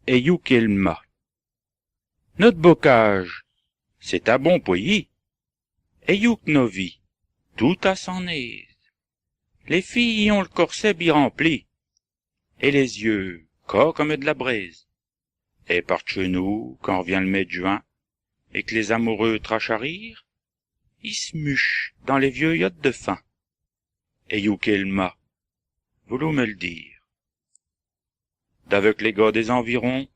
et you qu'il m'a. Notre bocage, c'est à bon poilly, et you que nos vies, tout à son aise. Les filles ont le corset bien rempli, et les yeux, corps comme de la braise. Et par chez nous, quand vient le mai de juin, et que les amoureux trachent à rire, ils se muchent dans les vieux yachts de fin. Et you qu'il m'a, voulu me le dire. D'avec les gars des environs,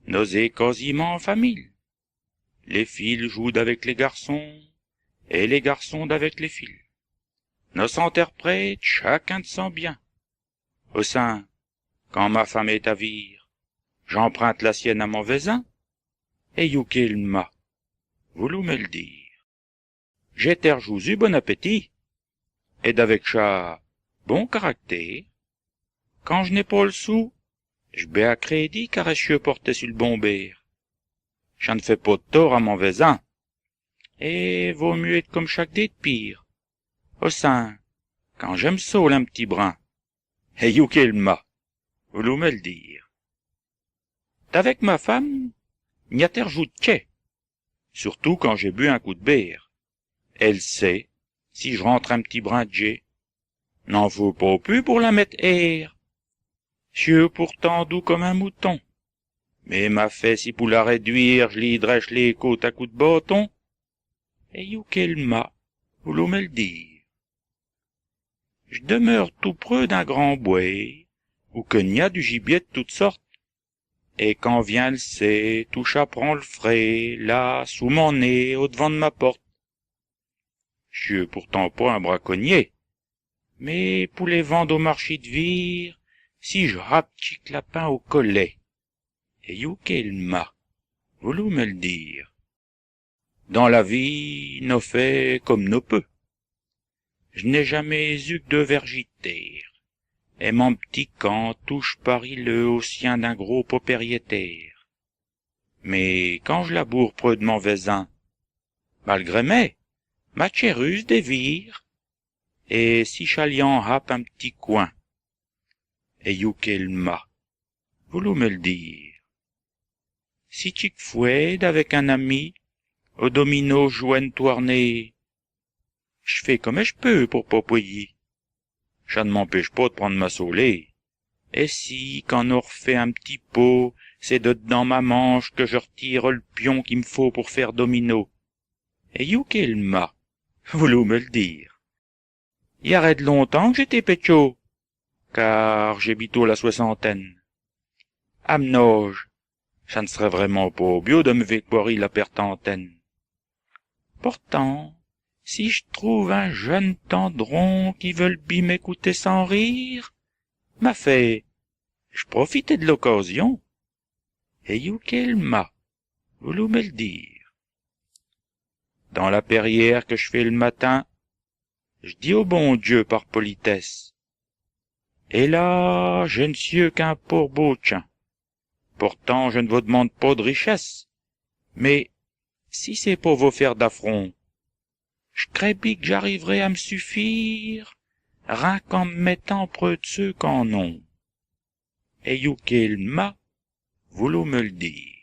nosés quasiment en famille. Les filles jouent d'avec les garçons, et les garçons d'avec les filles. Nos interprètes, chacun de son bien. Au sein, quand ma femme est à vire, j'emprunte la sienne à mon voisin, et you qu'il m'a, voulu me le dire. J'ai terre jousu bon appétit, et d'avec chat, bon caractère. Quand je n'ai pas le sou, je vais à crédit car je porté sur le bombère. Je ne fais pas de tort à mon voisin, et vaut mieux être comme chaque dé de pire. Au sein, quand j'aime saoul un petit brin, et you qu'il m'a, voulu me le dire. D'avec ma femme, n'y a terre joue de quai, surtout quand j'ai bu un coup de bière. Elle sait, si je rentre un petit brin de jet, n'en faut pas plus pour la mettre air. Cieux pourtant doux comme un mouton, mais ma fesse y pour la réduire, je l'y drèche les côtes à coups de bâton, et you qu'il m'a, voulu me le dire. Je demeure tout près d'un grand bois, où que n'y a du gibier de toutes sortes, et quand vient le C, tout chat prend le frais, là, sous mon nez, au devant de ma porte. Je suis pourtant pas un braconnier, mais pour les vendre au marché de Vire, si je rappe chic lapin au collet, et you qu'il m'a, voulu me le dire. Dans la vie, nos fait comme nos peu. Je n'ai jamais eu que de vergitaire, et mon petit camp touche Paris-le au sien d'un gros propriétaire. Mais quand je laboure près de mon voisin, malgré mes, ma chéruse des vire, et si chaliant happe un petit coin, et you qu'il m'a, voulu me le dire. Si chic foued avec un ami, au domino jouen tournée, je fais comme je peux pour pas payer. Ça ne m'empêche pas de prendre ma saulée. Et si, quand on refait un petit pot, c'est de dedans ma manche que je retire le pion qu'il me faut pour faire domino. Et you qu'il m'a, voulu me le dire. Y arrête longtemps que j'étais pécho, car j'ai bientôt la soixantaine. À m'noge, ça ne serait vraiment pas bio de me vécoirer la perte antenne. Pourtant, si je trouve un jeune tendron qui veut bien m'écouter sans rire, m'a fait, je profitais de l'occasion, et you qu'il m'a, voulu me le dire. Dans la perrière que je fais le matin, je dis au bon Dieu par politesse, et là, je ne suis qu'un pauvre beautien. Pourtant, je ne vous demande pas de richesse, mais si c'est pour vous faire d'affront, je crains bien que j'arriverai à me suffire, rien qu'en me mettant près de ceux qu'en ont. Et you qu'il m'a, voulu me le dire.